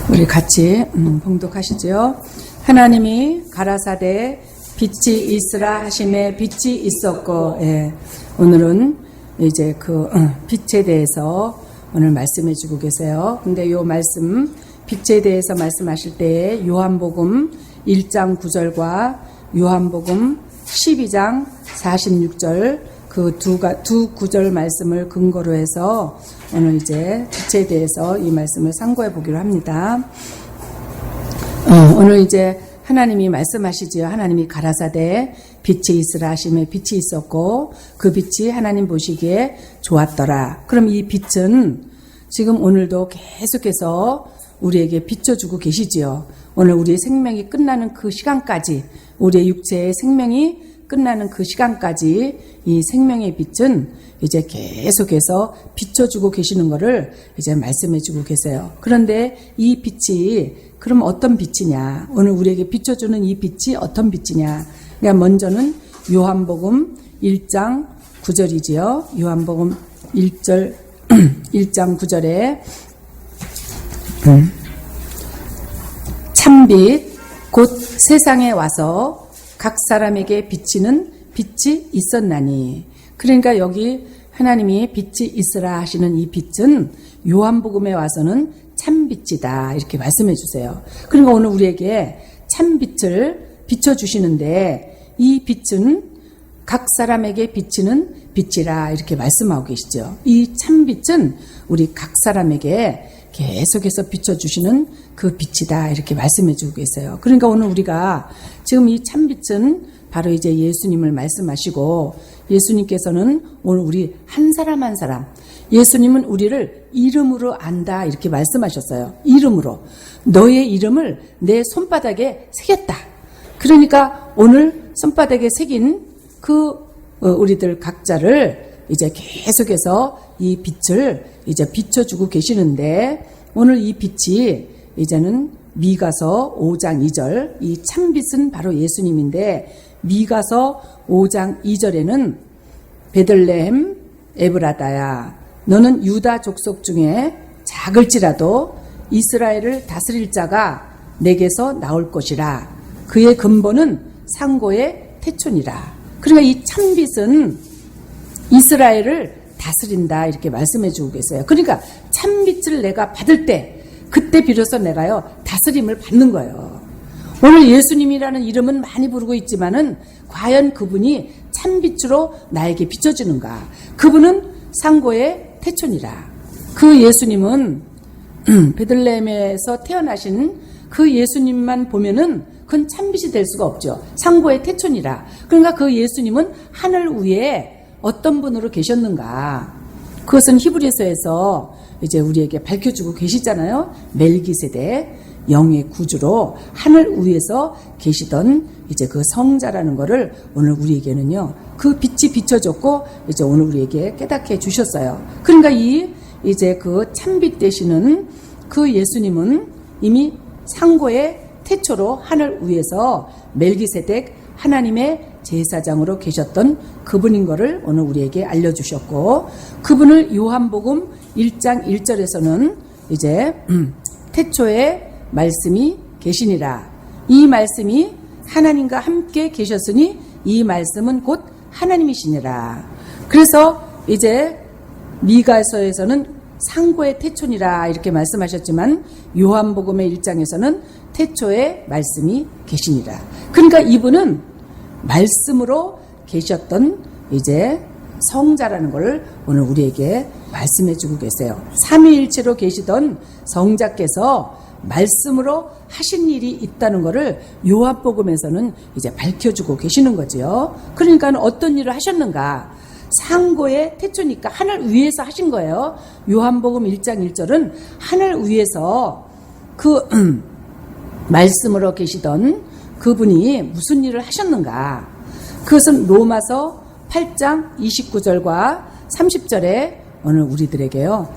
우리 같이 봉독하시죠. 하나님이 가라사대 빛이 있으라 하심에 빛이 있었고, 오늘은 이제 그 빛에 대해서 오늘 말씀해 주고 계세요. 근데 요 말씀 빛에 대해서 말씀하실 때에 요한복음 1장 9절과 요한복음 12장 46절 그 두 구절 말씀을 근거로 해서 오늘 이제 빛에 대해서 이 말씀을 상고해 보기로 합니다. 오늘 이제 하나님이 말씀하시지요. 하나님이 가라사대 빛이 있으라 하시며 빛이 있었고 그 빛이 하나님 보시기에 좋았더라. 그럼 이 빛은 지금 오늘도 계속해서 우리에게 비춰주고 계시지요. 오늘 우리의 생명이 끝나는 그 시간까지, 우리의 육체의 생명이 끝나는 그 시간까지 이 생명의 빛은 이제 계속해서 비춰주고 계시는 것을 이제 말씀해주고 계세요. 그런데 이 빛이 그럼 어떤 빛이냐? 오늘 우리에게 비춰주는 이 빛이 어떤 빛이냐? 그러니까 먼저는 요한복음 1장 9절이지요. 요한복음 1장 9절에 참빛 곧 세상에 와서 각 사람에게 비치는 빛이 있었나니. 그러니까 여기 하나님이 빛이 있으라 하시는 이 빛은 요한복음에 와서는 참빛이다 이렇게 말씀해 주세요. 그러니까 오늘 우리에게 참빛을 비춰주시는데 이 빛은 각 사람에게 비치는 빛이라 이렇게 말씀하고 계시죠. 이 참빛은 우리 각 사람에게 계속해서 비춰주시는 그 빛이다 이렇게 말씀해 주고 계세요. 그러니까 오늘 우리가 지금 이 참빛은 바로 이제 예수님을 말씀하시고, 예수님께서는 오늘 우리 한 사람 한 사람, 예수님은 우리를 이름으로 안다 이렇게 말씀하셨어요. 이름으로. 너의 이름을 내 손바닥에 새겼다. 그러니까 오늘 손바닥에 새긴 그 우리들 각자를 이제 계속해서 이 빛을 이제 비춰주고 계시는데, 오늘 이 빛이 이제는 미가서 5장 2절, 이 참빛은 바로 예수님인데, 미가서 5장 2절에는 베들레헴 에브라다야, 너는 유다 족속 중에 작을지라도 이스라엘을 다스릴 자가 내게서 나올 것이라. 그의 근본은 상고의 태촌이라. 그러니까 이 참빛은 이스라엘을 다스린다 이렇게 말씀해 주고 계세요. 그러니까 참빛을 내가 받을 때, 그때 비로소 내가요 다스림을 받는 거예요. 오늘 예수님이라는 이름은 많이 부르고 있지만은 과연 그분이 참빛으로 나에게 비춰지는가? 그분은 상고의 태촌이라. 그 예수님은 베들레헴에서 태어나신 그 예수님만 보면은 그건 참빛이 될 수가 없죠. 상고의 태촌이라. 그러니까 그 예수님은 하늘 위에 어떤 분으로 계셨는가? 그것은 히브리서에서 이제 우리에게 밝혀주고 계시잖아요. 멜기세덱, 영의 구주로 하늘 위에서 계시던 이제 그 성자라는 거를 오늘 우리에게는요, 그 빛이 비춰졌고 이제 오늘 우리에게 깨닫게 해주셨어요. 그러니까 이제 그 참빛 되시는 그 예수님은 이미 상고의 태초로 하늘 위에서 멜기세덱 하나님의 제사장으로 계셨던 그분인 것을 오늘 우리에게 알려주셨고, 그분을 요한복음 1장 1절에서는 이제 태초에 말씀이 계시니라. 이 말씀이 하나님과 함께 계셨으니 이 말씀은 곧 하나님이시니라. 그래서 이제 미가서에서는 상고의 태촌이라 이렇게 말씀하셨지만 요한복음의 1장에서는 태초에 말씀이 계시니라. 그러니까 이분은 말씀으로 계셨던 이제 성자라는 것을 오늘 우리에게 말씀해 주고 계세요. 삼위일체로 계시던 성자께서 말씀으로 하신 일이 있다는 것을 요한복음에서는 이제 밝혀주고 계시는 거죠. 그러니까 어떤 일을 하셨는가? 상고의 태초니까 하늘 위에서 하신 거예요. 요한복음 1장 1절은 하늘 위에서 그 말씀으로 계시던 그분이 무슨 일을 하셨는가? 그것은 로마서 8장 29절과 30절에 오늘 우리들에게요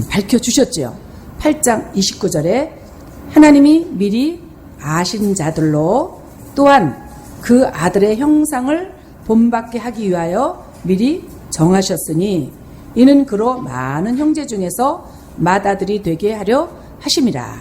밝혀주셨죠. 8장 29절에 하나님이 미리 아신 자들로 또한 그 아들의 형상을 본받게 하기 위하여 미리 정하셨으니 이는 그로 많은 형제 중에서 맏아들이 되게 하려 하심이라.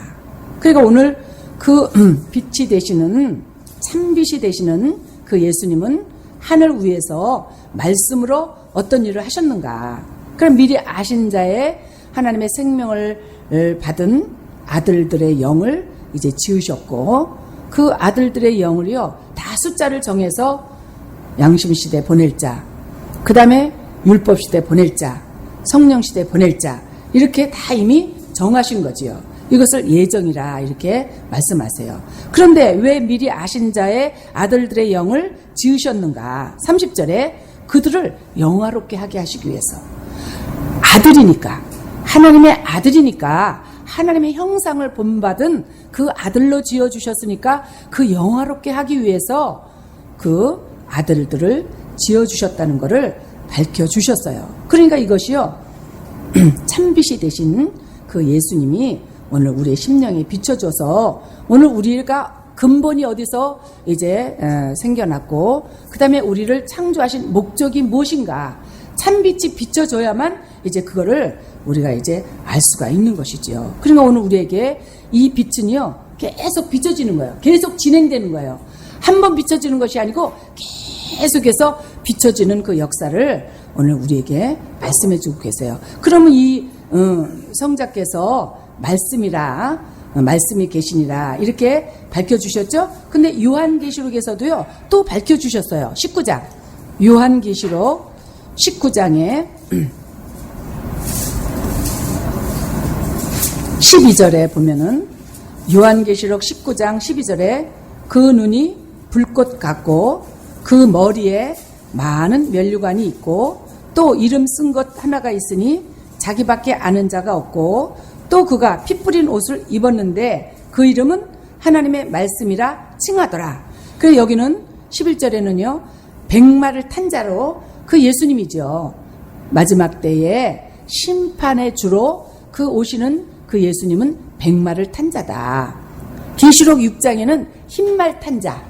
그러니까 오늘 그 빛이 되시는, 참빛이 되시는 그 예수님은 하늘 위에서 말씀으로 어떤 일을 하셨는가. 그럼 미리 아신 자의 하나님의 생명을 받은 아들들의 영을 이제 지으셨고, 그 아들들의 영을요 다 숫자를 정해서 양심시대 보낼 자, 그 다음에 율법시대 보낼 자, 성령시대 보낼 자, 이렇게 다 이미 정하신 거지요. 이것을 예정이라 이렇게 말씀하세요. 그런데 왜 미리 아신 자의 아들들의 영을 지으셨는가? 30절에 그들을 영화롭게 하게 하시기 위해서. 아들이니까, 하나님의 아들이니까, 하나님의 형상을 본받은 그 아들로 지어주셨으니까 그 영화롭게 하기 위해서 그 아들들을 지어주셨다는 것을 밝혀주셨어요. 그러니까 이것이요 참빛이 되신 그 예수님이 오늘 우리의 심령에 비춰줘서 오늘 우리가 근본이 어디서 이제 생겨났고, 그 다음에 우리를 창조하신 목적이 무엇인가, 참빛이 비춰줘야만 이제 그거를 우리가 이제 알 수가 있는 것이지요. 그러니까 오늘 우리에게 이 빛은요 계속 비춰지는 거예요. 계속 진행되는 거예요. 한 번 비춰지는 것이 아니고 계속해서 비춰지는 그 역사를 오늘 우리에게 말씀해 주고 계세요. 그러면 이 성자께서 말씀이라, 말씀이 계시니라 이렇게 밝혀주셨죠. 근데 요한계시록에서도요 또 밝혀주셨어요. 19장 요한계시록 19장에 12절에 보면은, 요한계시록 19장 12절에 그 눈이 불꽃 같고 그 머리에 많은 면류관이 있고 또 이름 쓴 것 하나가 있으니 자기밖에 아는 자가 없고, 또 그가 피 뿌린 옷을 입었는데 그 이름은 하나님의 말씀이라 칭하더라. 그래서 여기는 11절에는요 백마를 탄 자로 그 예수님이죠. 마지막 때에 심판의 주로 그 오시는 그 예수님은 백마를 탄 자다. 계시록 6장에는 흰말 탄 자,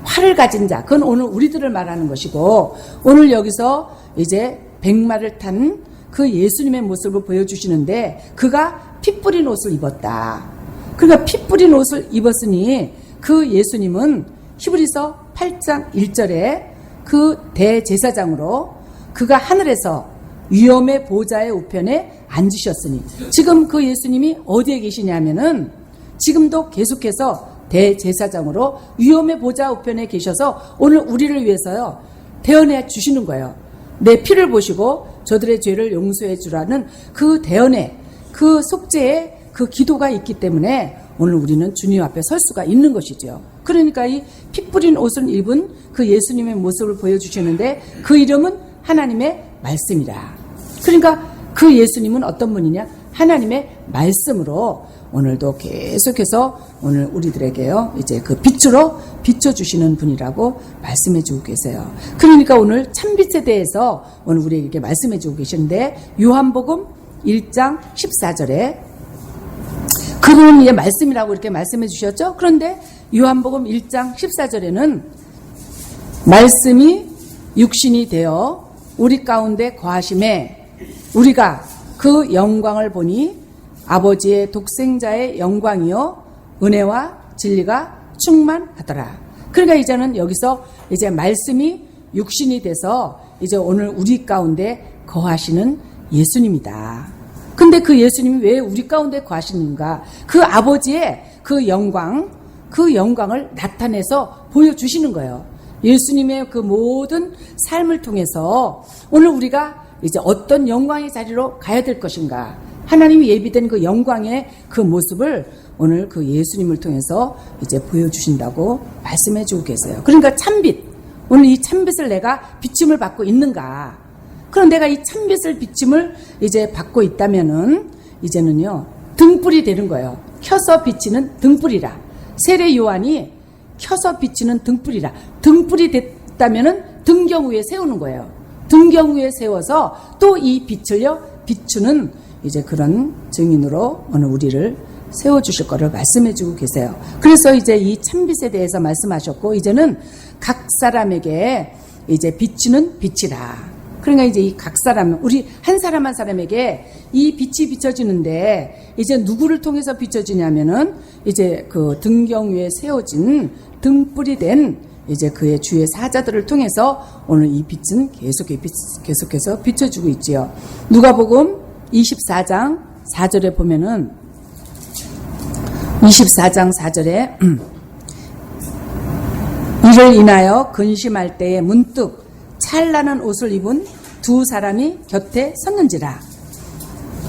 활을 가진 자, 그건 오늘 우리들을 말하는 것이고, 오늘 여기서 이제 백마를 탄 그 예수님의 모습을 보여주시는데 그가 피 뿌린 옷을 입었다. 그러니까 피 뿌린 옷을 입었으니 그 예수님은 히브리서 8장 1절에 그 대제사장으로 그가 하늘에서 위엄의 보좌의 우편에 앉으셨으니, 지금 그 예수님이 어디에 계시냐면은 지금도 계속해서 대제사장으로 위엄의 보좌 우편에 계셔서 오늘 우리를 위해서요 대언해 주시는 거예요. 내 피를 보시고 저들의 죄를 용서해 주라는 그 대언에, 그 속죄에 그 기도가 있기 때문에 오늘 우리는 주님 앞에 설 수가 있는 것이죠. 그러니까 이 피 뿌린 옷을 입은 그 예수님의 모습을 보여주시는데 그 이름은 하나님의 말씀이라. 그러니까 그 예수님은 어떤 분이냐? 하나님의 말씀으로 오늘도 계속해서 오늘 우리들에게요 이제 그 빛으로 비춰주시는 분이라고 말씀해 주고 계세요. 그러니까 오늘 참빛에 대해서 오늘 우리에게 말씀해 주고 계시는데, 요한복음 1장 14절에 그분은 이제 말씀이라고 이렇게 말씀해 주셨죠. 그런데 요한복음 1장 14절에는 말씀이 육신이 되어 우리 가운데 거하심에 우리가 그 영광을 보니 아버지의 독생자의 영광이요 은혜와 진리가 충만하더라. 그러니까 이제는 여기서 이제 말씀이 육신이 돼서 이제 오늘 우리 가운데 거하시는 예수님이다. 근데 그 예수님이 왜 우리 가운데 거하시는가? 그 아버지의 그 영광을 나타내서 보여주시는 거예요. 예수님의 그 모든 삶을 통해서 오늘 우리가 이제 어떤 영광의 자리로 가야 될 것인가? 하나님이 예비된 그 영광의 그 모습을 오늘 그 예수님을 통해서 이제 보여주신다고 말씀해 주고 계세요. 그러니까 참빛, 오늘 이 참빛을 내가 비침을 받고 있는가? 그럼 내가 이 참빛을 비침을 이제 받고 있다면은 이제는요 등불이 되는 거예요. 켜서 비치는 등불이라. 세례 요한이 켜서 비치는 등불이라. 등불이 됐다면은 등경 위에 세우는 거예요. 등경 위에 세워서 또 이 빛을요 비추는 이제 그런 증인으로 오늘 우리를 세워주실 거를 말씀해 주고 계세요. 그래서 이제 이 참빛에 대해서 말씀하셨고, 이제는 각 사람에게 이제 비치는 빛이라. 그러니까 이제 이 각 사람, 우리 한 사람 한 사람에게 이 빛이 비춰지는데 이제 누구를 통해서 비춰지냐면은 이제 그 등경 위에 세워진 등불이 된 이제 그의 주의 사자들을 통해서 오늘 이 빛은 계속해서 비춰주고 있지요. 누가복음 24장 4절에 보면은 24장 4절에 이를 인하여 근심할 때에 문득 찬란한 옷을 입은 두 사람이 곁에 섰는지라.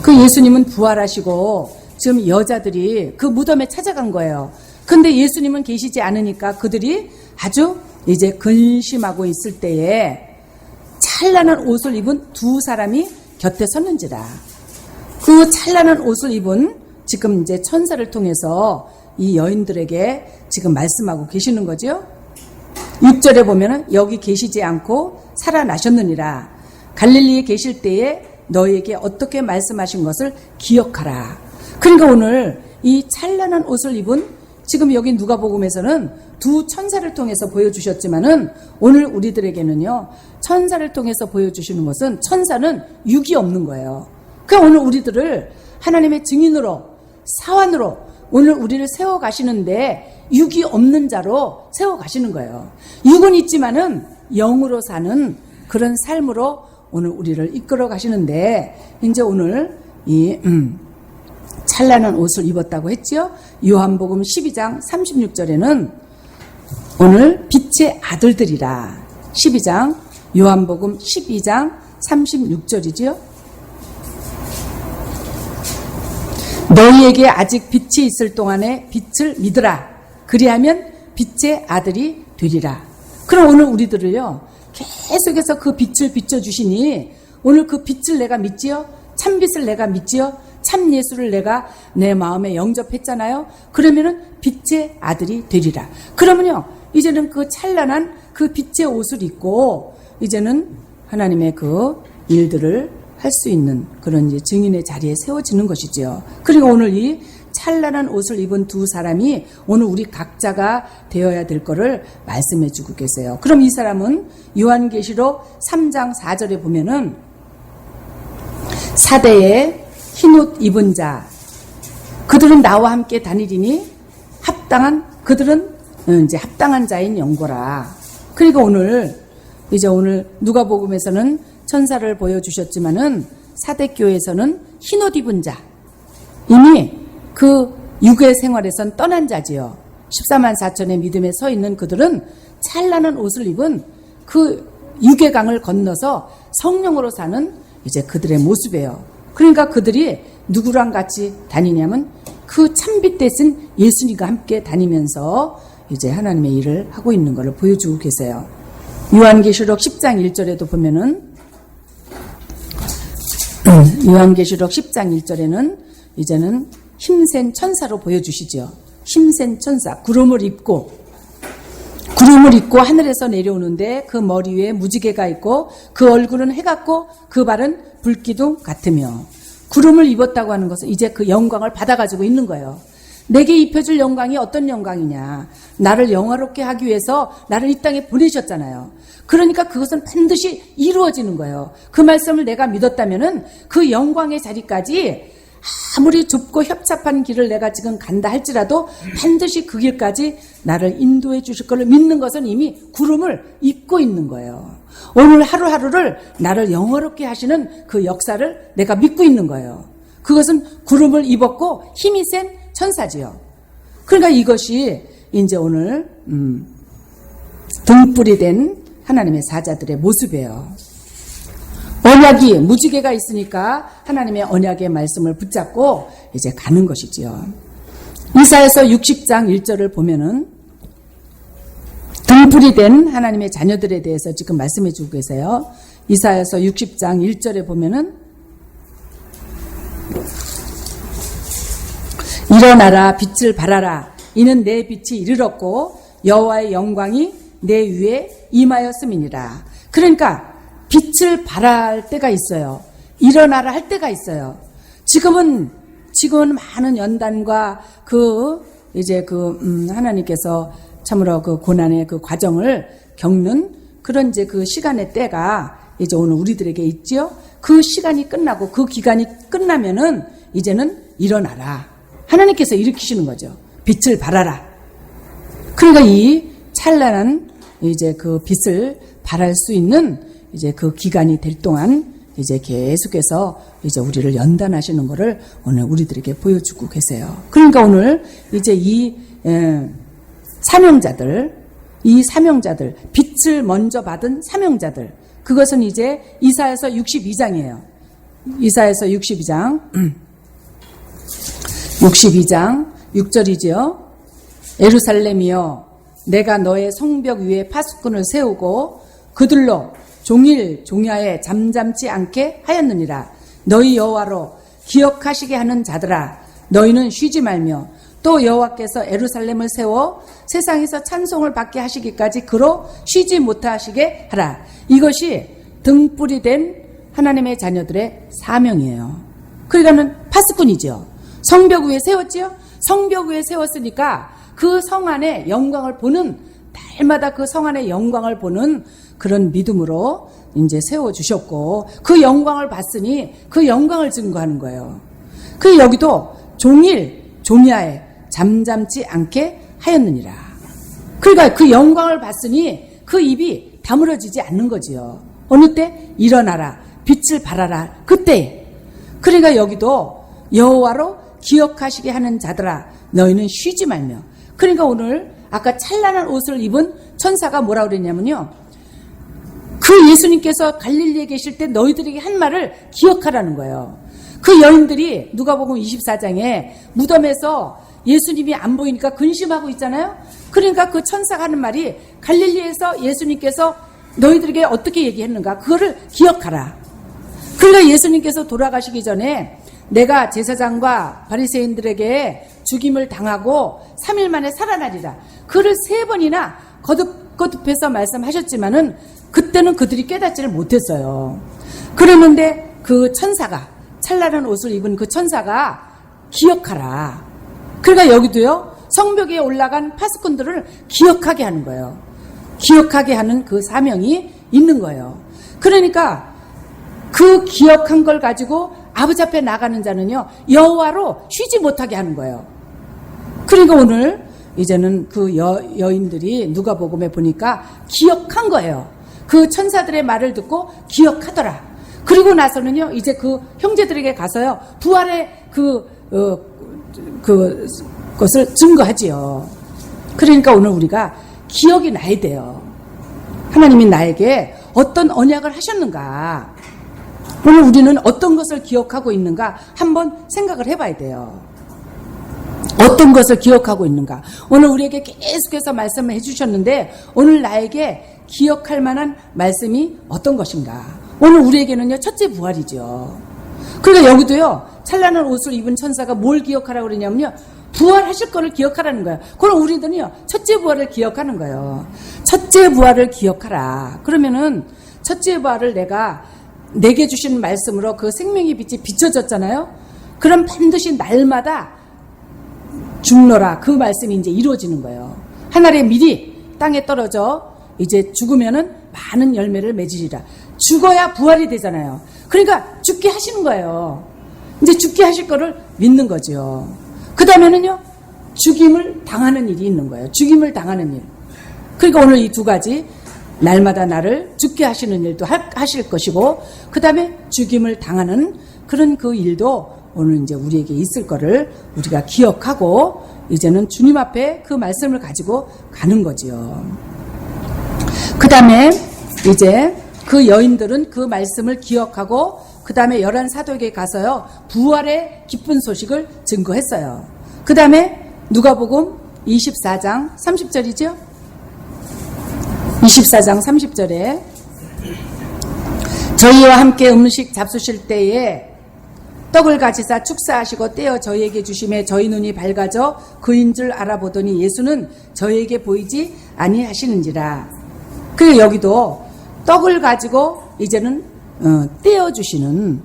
그 예수님은 부활하시고 지금 여자들이 그 무덤에 찾아간 거예요. 근데 예수님은 계시지 않으니까 그들이 아주 이제 근심하고 있을 때에 찬란한 옷을 입은 두 사람이 곁에 섰는지라. 그 찬란한 옷을 입은 지금 이제 천사를 통해서 이 여인들에게 지금 말씀하고 계시는 거죠. 6절에 보면은 여기 계시지 않고 살아나셨느니라. 갈릴리에 계실 때에 너희에게 어떻게 말씀하신 것을 기억하라. 그러니까 오늘 이 찬란한 옷을 입은 지금 여기 누가복음에서는 두 천사를 통해서 보여주셨지만은 오늘 우리들에게는요, 천사를 통해서 보여주시는 것은 천사는 육이 없는 거예요. 그러니까 오늘 우리들을 하나님의 증인으로, 사환으로 오늘 우리를 세워가시는데 육이 없는 자로 세워가시는 거예요. 육은 있지만은 영으로 사는 그런 삶으로 오늘 우리를 이끌어 가시는데 이제 오늘 이 찬란한 옷을 입었다고 했죠. 요한복음 12장 36절에는 오늘 빛의 아들들이라. 12장 요한복음 12장 36절이죠. 너희에게 아직 빛이 있을 동안에 빛을 믿으라. 그리하면 빛의 아들이 되리라. 그럼 오늘 우리들을요, 계속해서 그 빛을 비춰주시니 오늘 그 빛을 내가 믿지요? 참빛을 내가 믿지요? 참 예수를 내가 내 마음에 영접했잖아요. 그러면은 빛의 아들이 되리라. 그러면요, 이제는 그 찬란한 그 빛의 옷을 입고 이제는 하나님의 그 일들을 할 수 있는 그런 이제 증인의 자리에 세워지는 것이지요. 그리고 오늘 이 찬란한 옷을 입은 두 사람이 오늘 우리 각자가 되어야 될 거를 말씀해 주고 계세요. 그럼 이 사람은 요한계시록 3장 4절에 보면은 사대에 흰옷 입은 자, 그들은 나와 함께 다니리니 그들은 이제 합당한 자인 영고라. 그러니까 오늘 누가복음에서는 천사를 보여주셨지만은 사대교에서는 흰옷 입은 자, 이미 그 육의 생활에선 떠난 자지요. 14만 4천의 믿음에 서 있는 그들은 찬란한 옷을 입은 그 육의 강을 건너서 성령으로 사는 이제 그들의 모습이에요. 그러니까 그들이 누구랑 같이 다니냐면 그 참빛 대신 예수님과 함께 다니면서 이제 하나님의 일을 하고 있는 것을 보여주고 계세요. 요한계시록 10장 1절에도 보면은 요한계시록 10장 1절에는 이제는 힘센 천사로 보여주시죠. 힘센 천사, 구름을 입고 하늘에서 내려오는데 그 머리 위에 무지개가 있고 그 얼굴은 해 같고 그 발은 불기둥 같으며. 구름을 입었다고 하는 것은 이제 그 영광을 받아가지고 있는 거예요. 내게 입혀줄 영광이 어떤 영광이냐. 나를 영화롭게 하기 위해서 나를 이 땅에 보내셨잖아요. 그러니까 그것은 반드시 이루어지는 거예요. 그 말씀을 내가 믿었다면은 그 영광의 자리까지 아무리 좁고 협잡한 길을 내가 지금 간다 할지라도 반드시 그 길까지 나를 인도해 주실 것을 믿는 것은 이미 구름을 입고 있는 거예요. 오늘 하루하루를 나를 영화롭게 하시는 그 역사를 내가 믿고 있는 거예요. 그것은 구름을 입었고 힘이 센 천사지요. 그러니까 이것이 이제 오늘 등불이 된 하나님의 사자들의 모습이에요. 언약이 무지개가 있으니까 하나님의 언약의 말씀을 붙잡고 이제 가는 것이지요. 이사야서 60장 1절을 보면은 등불이 된 하나님의 자녀들에 대해서 지금 말씀해 주고 계세요. 이사야서 60장 1절에 보면은 일어나라 빛을 발하라 이는 내 빛이 이르렀고 여호와의 영광이 내 위에 임하였음이니라. 그러니까 빛을 발할 때가 있어요. 일어나라 할 때가 있어요. 지금은 많은 연단과 하나님께서 참으로 그 고난의 그 과정을 겪는 그런 이제 그 시간의 때가 이제 오늘 우리들에게 있지요. 그 시간이 끝나고 그 기간이 끝나면은 이제는 일어나라. 하나님께서 일으키시는 거죠. 빛을 발하라. 그러니까 이 찬란한 이제 그 빛을 발할 수 있는 이제 그 기간이 될 동안 이제 계속해서 이제 우리를 연단하시는 것을 오늘 우리들에게 보여주고 계세요. 그러니까 오늘 이제 이 사명자들, 빛을 먼저 받은 사명자들, 그것은 이제 이사야서 62장이에요. 이사야서 62장 6절이지요. 예루살렘이여, 내가 너의 성벽 위에 파수꾼을 세우고 그들로 종일 종야에 잠잠지 않게 하였느니라. 너희 여호와로 기억하시게 하는 자들아, 너희는 쉬지 말며 또 여호와께서 예루살렘을 세워 세상에서 찬송을 받게 하시기까지 그로 쉬지 못하시게 하라. 이것이 등불이 된 하나님의 자녀들의 사명이에요. 그러니까는 파수꾼이죠. 성벽 위에 세웠지요. 성벽 위에 세웠으니까 그 성 안에 영광을 보는, 날마다 그 성 안에 영광을 보는 그런 믿음으로 이제 세워주셨고, 그 영광을 봤으니 그 영광을 증거하는 거예요. 그 여기도 종일 종야에 잠잠지 않게 하였느니라. 그러니까 그 영광을 봤으니 그 입이 다물어지지 않는 거지요. 어느 때? 일어나라, 빛을 발하라. 그때. 그러니까 여기도 여호와로 기억하시게 하는 자들아, 너희는 쉬지 말며. 그러니까 오늘 아까 찬란한 옷을 입은 천사가 뭐라고 그랬냐면요, 그 예수님께서 갈릴리에 계실 때 너희들에게 한 말을 기억하라는 거예요. 그 여인들이 누가복음 24장에 무덤에서 예수님이 안 보이니까 근심하고 있잖아요. 그러니까 그 천사가 하는 말이, 갈릴리에서 예수님께서 너희들에게 어떻게 얘기했는가, 그거를 기억하라. 그러니까 예수님께서 돌아가시기 전에 내가 제사장과 바리새인들에게 죽임을 당하고 3일 만에 살아나리라, 그를 3번이나 거듭거듭해서 말씀하셨지만은 그때는 그들이 깨닫지를 못했어요. 그랬는데 그 천사가, 찬란한 옷을 입은 그 천사가 기억하라. 그러니까 여기도요, 성벽에 올라간 파수꾼들을 기억하게 하는 거예요. 기억하게 하는 그 사명이 있는 거예요. 그러니까 그 기억한 걸 가지고 아버지 앞에 나가는 자는요, 여호와로 쉬지 못하게 하는 거예요. 그러니까 오늘 이제는 그 여인들이 누가복음에 보니까 기억한 거예요. 그 천사들의 말을 듣고 기억하더라. 그리고 나서는요, 이제 그 형제들에게 가서요, 부활의 그것을 증거하지요. 그러니까 오늘 우리가 기억이 나야 돼요. 하나님이 나에게 어떤 언약을 하셨는가, 오늘 우리는 어떤 것을 기억하고 있는가 한번 생각을 해봐야 돼요. 어떤 것을 기억하고 있는가. 오늘 우리에게 계속해서 말씀을 해주셨는데 오늘 나에게 기억할 만한 말씀이 어떤 것인가. 오늘 우리에게는요, 첫째 부활이죠. 그러니까 여기도요, 찬란한 옷을 입은 천사가 뭘 기억하라고 그러냐면요, 부활하실 거를 기억하라는 거예요. 그럼 우리들은요, 첫째 부활을 기억하는 거예요. 첫째 부활을 기억하라. 그러면은 첫째 부활을 내게 주신 말씀으로 그 생명의 빛이 비춰졌잖아요. 그럼 반드시 날마다 죽노라, 그 말씀이 이제 이루어지는 거예요. 한 알의 밀이 땅에 떨어져 이제 죽으면은 많은 열매를 맺으리라. 죽어야 부활이 되잖아요. 그러니까 죽게 하시는 거예요. 이제 죽게 하실 거를 믿는 거죠. 그 다음에는요, 죽임을 당하는 일이 있는 거예요. 죽임을 당하는 일. 그러니까 오늘 이 두 가지, 날마다 나를 죽게 하시는 일도 하실 것이고, 그 다음에 죽임을 당하는 그런 그 일도 오늘 이제 우리에게 있을 거를 우리가 기억하고, 이제는 주님 앞에 그 말씀을 가지고 가는 거지요. 그 다음에 이제 그 여인들은 그 말씀을 기억하고, 그 다음에 11 사도에게 가서요, 부활의 기쁜 소식을 증거했어요. 그 다음에 누가복음 24장 30절이죠. 24장 30절에 저희와 함께 음식 잡수실 때에 떡을 가지사 축사하시고 떼어 저희에게 주심에 저희 눈이 밝아져 그인 줄 알아보더니 예수는 저희에게 보이지 아니하시는지라. 그리고 여기도 떡을 가지고 이제는 떼어주시는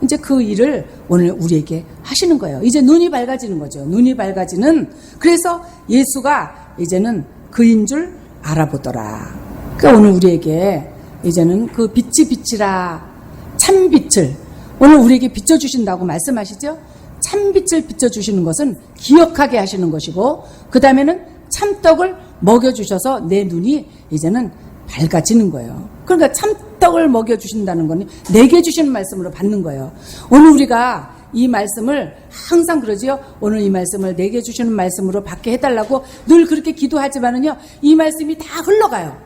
이제 그 일을 오늘 우리에게 하시는 거예요. 이제 눈이 밝아지는 거죠. 눈이 밝아지는, 그래서 예수가 이제는 그인 줄 알아보더라. 그러니까 오늘 우리에게 이제는 그 빛이 빛이라 참빛을 오늘 우리에게 비춰주신다고 말씀하시죠. 참빛을 비춰주시는 것은 기억하게 하시는 것이고 그 다음에는 참떡을 먹여주셔서 내 눈이 이제는 밝아지는 거예요. 그러니까 참떡을 먹여주신다는 건 내게 주시는 말씀으로 받는 거예요. 오늘 우리가 이 말씀을 항상 그러지요. 오늘 이 말씀을 내게 주시는 말씀으로 받게 해달라고 늘 그렇게 기도하지만은요. 이 말씀이 다 흘러가요.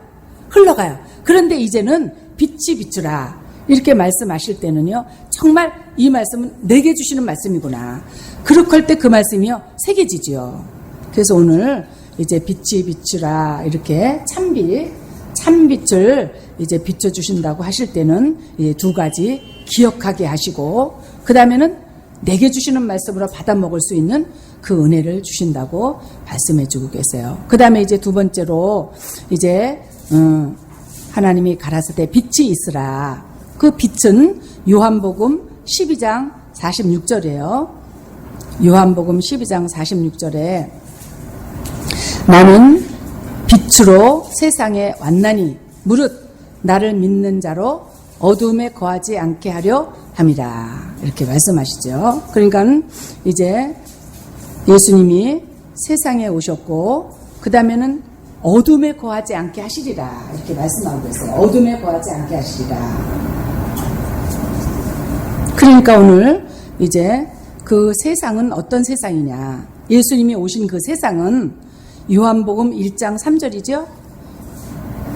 그런데 이제는 빛이 비추라 이렇게 말씀하실 때는요. 정말 이 말씀은 내게 주시는 말씀이구나. 그렇게 할 때 그 말씀이요. 새겨지지요. 그래서 오늘 이제 빛이 비추라 이렇게 참빛을 이제 비춰주신다고 하실 때는 이 두 가지 기억하게 하시고 그 다음에는 내게 주시는 말씀으로 받아 먹을 수 있는 그 은혜를 주신다고 말씀해 주고 계세요. 그 다음에 이제 두 번째로 이제 하나님이 가라사대 빛이 있으라. 그 빛은 요한복음 12장 46절이에요. 요한복음 12장 46절에 나는 빛으로 세상에 왔나니 무릇 나를 믿는 자로 어둠에 거하지 않게 하려 함이라. 이렇게 말씀하시죠. 그러니까 이제 예수님이 세상에 오셨고 그 다음에는 어둠에 거하지 않게 하시리라. 이렇게 말씀하고 있어요. 어둠에 거하지 않게 하시리라. 그러니까 오늘 이제 그 세상은 어떤 세상이냐. 예수님이 오신 그 세상은 요한복음 1장 3절이죠.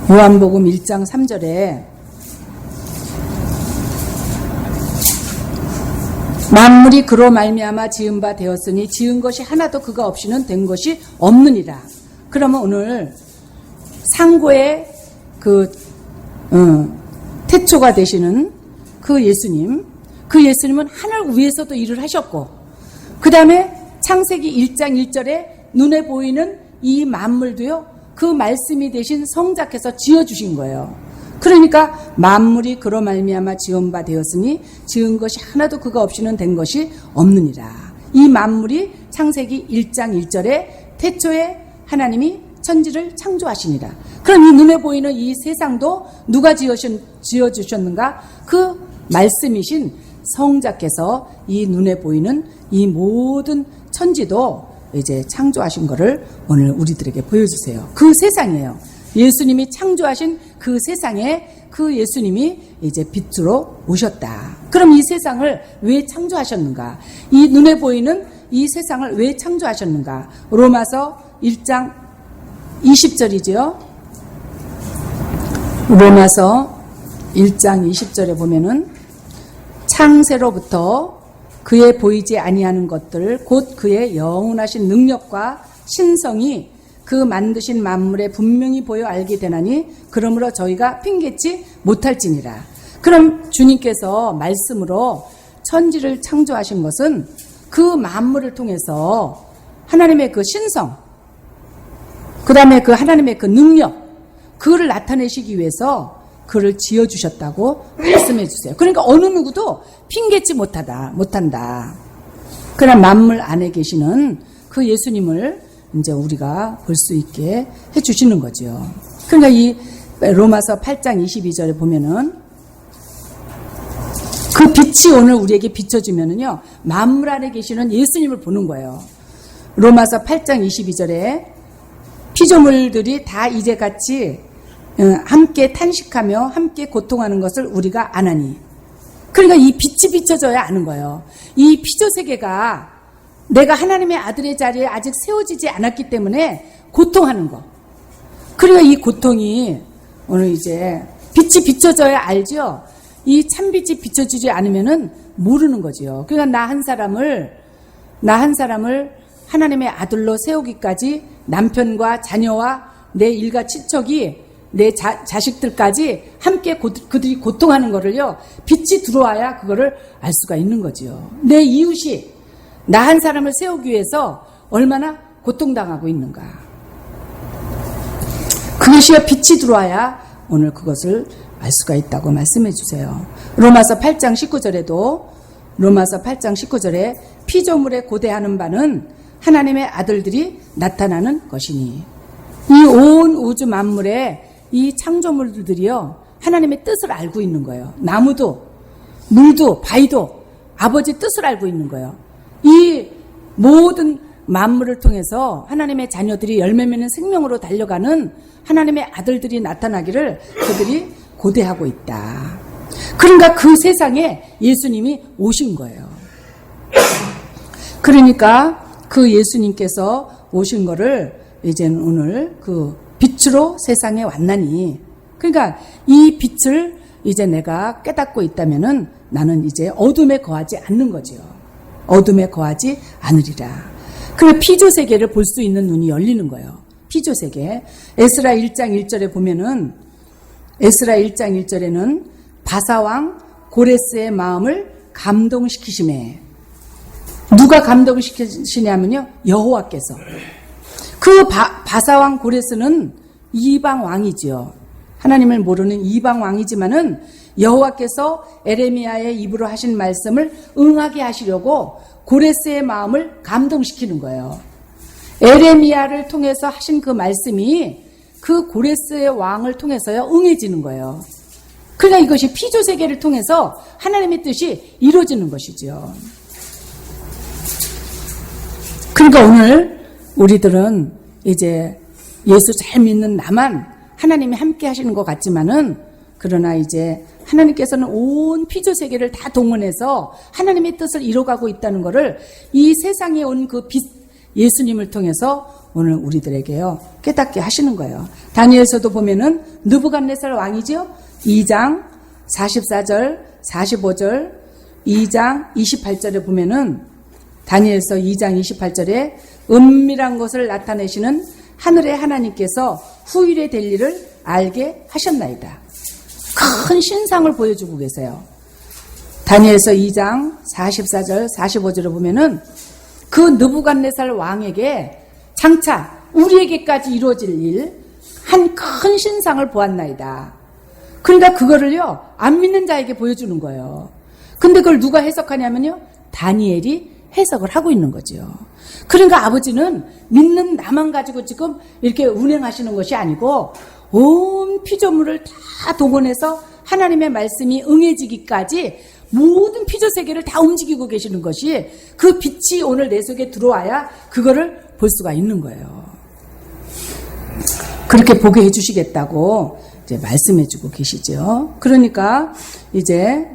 요한복음 1장 3절에 만물이 그로 말미암아 지은 바 되었으니 지은 것이 하나도 그가 없이는 된 것이 없느니라. 그러면 오늘 상고의 그 태초가 되시는 그 예수님은 하늘 위에서도 일을 하셨고 그 다음에 창세기 1장 1절에 눈에 보이는 이 만물도요 그 말씀이 되신 성자께서 지어주신 거예요. 그러니까 만물이 그로 말미암아 지은 바 되었으니 지은 것이 하나도 그가 없이는 된 것이 없느니라. 이 만물이 창세기 1장 1절에 태초에 하나님이 천지를 창조하시니라. 그럼 이 눈에 보이는 이 세상도 누가 지어주셨는가? 그 말씀이신 성자께서 이 눈에 보이는 이 모든 천지도 이제 창조하신 것을 오늘 우리들에게 보여주세요. 그 세상이에요. 예수님이 창조하신 그 세상에 그 예수님이 이제 빛으로 오셨다. 그럼 이 세상을 왜 창조하셨는가? 이 눈에 보이는 이 세상을 왜 창조하셨는가? 로마서 1장 20절이죠. 로마서 1장 20절에 보면은 창세로부터 그의 보이지 아니하는 것들 곧 그의 영원하신 능력과 신성이 그 만드신 만물에 분명히 보여 알게 되나니 그러므로 저희가 핑계치 못할지니라. 그럼 주님께서 말씀으로 천지를 창조하신 것은 그 만물을 통해서 하나님의 그 신성 그 다음에 그 하나님의 그 능력 그거를 나타내시기 위해서 그를 지어주셨다고 말씀해 주세요. 그러니까 어느 누구도 핑계치 못한다. 그러나 만물 안에 계시는 그 예수님을 이제 우리가 볼 수 있게 해주시는 거죠. 그러니까 이 로마서 8장 22절에 보면은 그 빛이 오늘 우리에게 비춰주면은요, 만물 안에 계시는 예수님을 보는 거예요. 로마서 8장 22절에 피조물들이 다 이제같이 함께 탄식하며 함께 고통하는 것을 우리가 아나니. 그러니까 이 빛이 비춰져야 아는 거예요. 이 피조세계가 내가 하나님의 아들의 자리에 아직 세워지지 않았기 때문에 고통하는 거. 그러니까 이 고통이 오늘 이제 빛이 비춰져야 알죠. 이 참빛이 비춰지지 않으면은 모르는 거죠. 그러니까 나 한 사람을 하나님의 아들로 세우기까지 남편과 자녀와 내 일가 친척이 내 자식들까지 함께 그들이 고통하는 거를요, 빛이 들어와야 그거를 알 수가 있는 거죠. 내 이웃이 나 한 사람을 세우기 위해서 얼마나 고통당하고 있는가. 그것이야 빛이 들어와야 오늘 그것을 알 수가 있다고 말씀해 주세요. 로마서 8장 19절에 피조물에 고대하는 바는 하나님의 아들들이 나타나는 것이니 이 온 우주 만물에 이 창조물들이요 하나님의 뜻을 알고 있는 거예요. 나무도 물도 바위도 아버지 뜻을 알고 있는 거예요. 이 모든 만물을 통해서 하나님의 자녀들이 열매 맺는 생명으로 달려가는 하나님의 아들들이 나타나기를 그들이 고대하고 있다. 그러니까 그 세상에 예수님이 오신 거예요. 그러니까 그 예수님께서 오신 거를 이제는 오늘 그 빛으로 세상에 왔나니, 그러니까 이 빛을 이제 내가 깨닫고 있다면은 나는 이제 어둠에 거하지 않는 거죠. 어둠에 거하지 않으리라. 그래 피조세계를 볼 수 있는 눈이 열리는 거예요. 피조세계. 에스라 1장 1절에 보면은, 에스라 1장 1절에는 바사왕 고레스의 마음을 감동시키심에, 누가 감동시키시냐면요, 여호와께서. 그 바사왕 고레스는 이방 왕이지요. 하나님을 모르는 이방 왕이지만은 여호와께서 에레미야의 입으로 하신 말씀을 응하게 하시려고 고레스의 마음을 감동시키는 거예요. 에레미야를 통해서 하신 그 말씀이 그 고레스의 왕을 통해서요 응해지는 거예요. 그러니까 이것이 피조세계를 통해서 하나님의 뜻이 이루어지는 것이죠. 그러니까 오늘 우리들은 이제 예수 잘 믿는 나만 하나님이 함께 하시는 것 같지만은, 그러나 이제 하나님께서는 온 피조세계를 다 동원해서 하나님의 뜻을 이뤄가고 있다는 것을 이 세상에 온 그 빛 예수님을 통해서 오늘 우리들에게요 깨닫게 하시는 거예요. 다니엘서도 보면은 느부갓네살 왕이죠. 2장 44절 45절 2장 28절에 보면은, 다니엘서 2장 28절에 은밀한 것을 나타내시는 하늘의 하나님께서 후일에 될 일을 알게 하셨나이다. 큰 신상을 보여주고 계세요. 다니엘서 2장 44절 45절에 보면은 그 느부갓네살 왕에게 장차 우리에게까지 이루어질 일 한 큰 신상을 보았나이다. 그러니까 그거를요 안 믿는 자에게 보여주는 거예요. 근데 그걸 누가 해석하냐면요, 다니엘이 해석을 하고 있는 거죠. 그러니까 아버지는 믿는 나만 가지고 지금 이렇게 운행하시는 것이 아니고 온 피조물을 다 동원해서 하나님의 말씀이 응해지기까지 모든 피조세계를 다 움직이고 계시는 것이, 그 빛이 오늘 내 속에 들어와야 그거를 볼 수가 있는 거예요. 그렇게 보게 해주시겠다고 이제 말씀해주고 계시죠. 그러니까 이제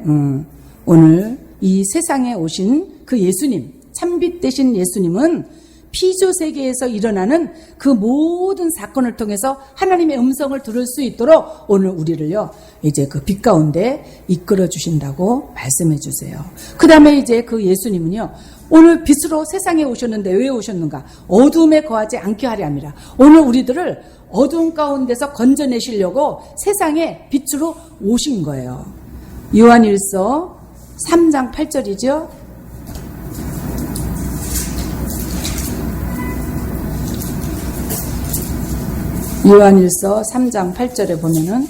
오늘 이 세상에 오신 그 예수님, 참빛 되신 예수님은 피조세계에서 일어나는 그 모든 사건을 통해서 하나님의 음성을 들을 수 있도록 오늘 우리를요 이제 그 빛 가운데 이끌어 주신다고 말씀해 주세요. 그 다음에 이제 그 예수님은요 오늘 빛으로 세상에 오셨는데 왜 오셨는가? 어둠에 거하지 않게 하려 함이라. 오늘 우리들을 어둠 가운데서 건져내시려고 세상에 빛으로 오신 거예요. 요한일서 3장 8절이죠. 요한일서 3장 8절에 보면은,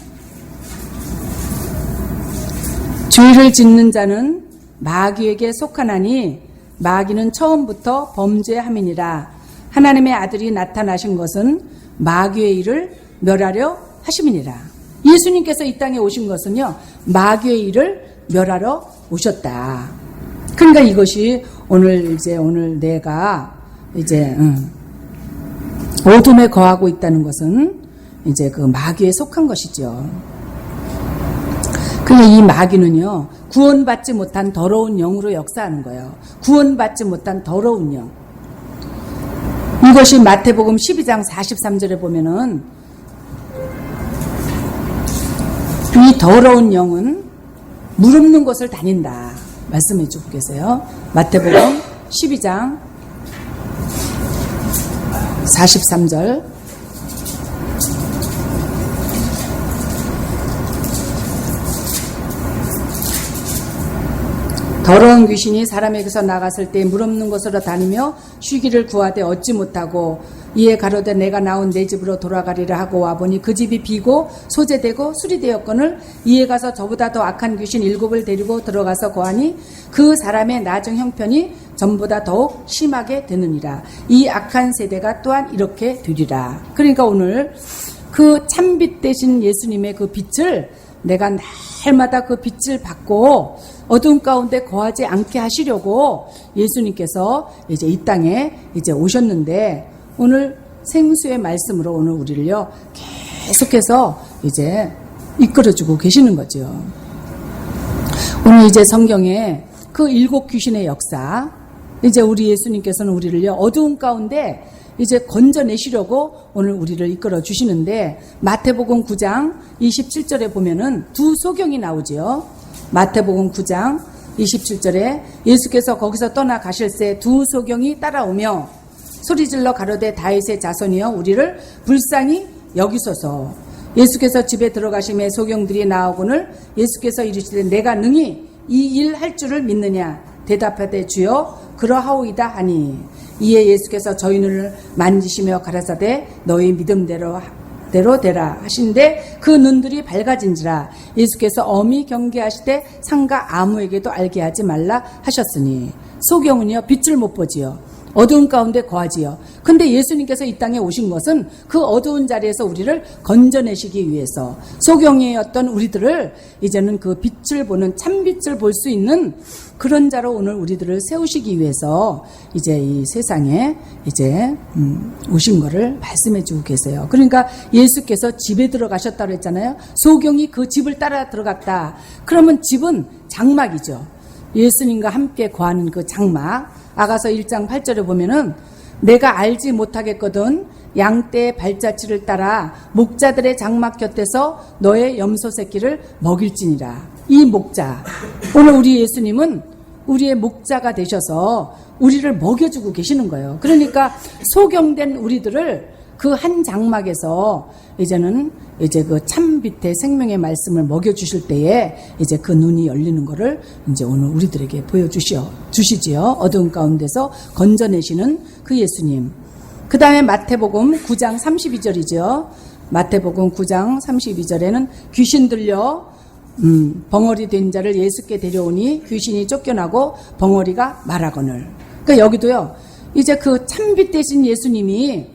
죄를 짓는 자는 마귀에게 속하나니 마귀는 처음부터 범죄함이니라. 하나님의 아들이 나타나신 것은 마귀의 일을 멸하려 하심이니라. 예수님께서 이 땅에 오신 것은요 마귀의 일을 멸하러 오셨다. 그러니까 이것이 오늘 내가 이제 어둠에 거하고 있다는 것은 이제 그 마귀에 속한 것이죠. 그러니까 이 마귀는요 구원받지 못한 더러운 영으로 역사하는 거예요. 구원받지 못한 더러운 영. 이것이 마태복음 12장 43절에 보면은, 이 더러운 영은 물 없는 곳을 다닌다 말씀해 주고 계세요. 마태복음 12장 43절. 더러운 귀신이 사람에게서 나갔을 때 물 없는 곳으로 다니며 쉬기를 구하되 얻지 못하고 이에 가로되 내가 나온 내 집으로 돌아가리라 하고 와보니 그 집이 비고 소재되고 수리되었거늘 이에 가서 저보다 더 악한 귀신 7을 데리고 들어가서 거하니 그 사람의 나중 형편이 전보다 더욱 심하게 되느니라. 이 악한 세대가 또한 이렇게 되리라. 그러니까 오늘 그 참빛 되신 예수님의 그 빛을 내가 날마다 그 빛을 받고 어두운 가운데 거하지 않게 하시려고 예수님께서 이제 이 땅에 이제 오셨는데, 오늘 생수의 말씀으로 오늘 우리를요 계속해서 이제 이끌어주고 계시는 거죠. 오늘 이제 성경에 그 7 귀신의 역사, 이제 우리 예수님께서는 우리를요 어두운 가운데 이제 건져내시려고 오늘 우리를 이끌어 주시는데, 마태복음 9장 27절에 보면은 두 소경이 나오지요. 마태복음 9장 27절에 예수께서 거기서 떠나 가실새 두 소경이 따라오며 소리질러 가로되 다윗의 자손이여 우리를 불쌍히 여기소서. 예수께서 집에 들어가심에 소경들이 나오거늘 예수께서 이르시되 내가 능히 이 일 할 줄을 믿느냐. 대답하되 주여 그러하오이다 하니, 이에 예수께서 저희 눈을 만지시며 가라사대 너희 믿음대로 되라 하신데 그 눈들이 밝아진지라. 예수께서 엄히 경계하시되 상가 아무에게도 알게 하지 말라 하셨으니, 소경은요 빛을 못 보지요. 어두운 가운데 거하지요. 근데 예수님께서 이 땅에 오신 것은 그 어두운 자리에서 우리를 건져내시기 위해서, 소경이었던 우리들을 이제는 그 빛을 보는 참빛을 볼 수 있는 그런 자로 오늘 우리들을 세우시기 위해서 이제 이 세상에 이제 오신 거를 말씀해 주고 계세요. 그러니까 예수께서 집에 들어가셨다고 했잖아요. 소경이 그 집을 따라 들어갔다. 그러면 집은 장막이죠. 예수님과 함께 거하는 그 장막. 아가서 1장 8절에 보면은 내가 알지 못하겠거든 양떼의 발자취를 따라 목자들의 장막 곁에서 너의 염소 새끼를 먹일지니라. 이 목자, 오늘 우리 예수님은 우리의 목자가 되셔서 우리를 먹여주고 계시는 거예요. 그러니까 소경된 우리들을 그 한 장막에서 이제는 이제 그 참빛의 생명의 말씀을 먹여주실 때에 이제 그 눈이 열리는 거를 이제 오늘 우리들에게 보여주시지요. 어두운 가운데서 건져내시는 그 예수님. 그 다음에 마태복음 9장 32절이죠. 마태복음 9장 32절에는 귀신 들려 벙어리 된 자를 예수께 데려오니 귀신이 쫓겨나고 벙어리가 말하거늘. 그러니까 여기도요, 이제 그 참빛 되신 예수님이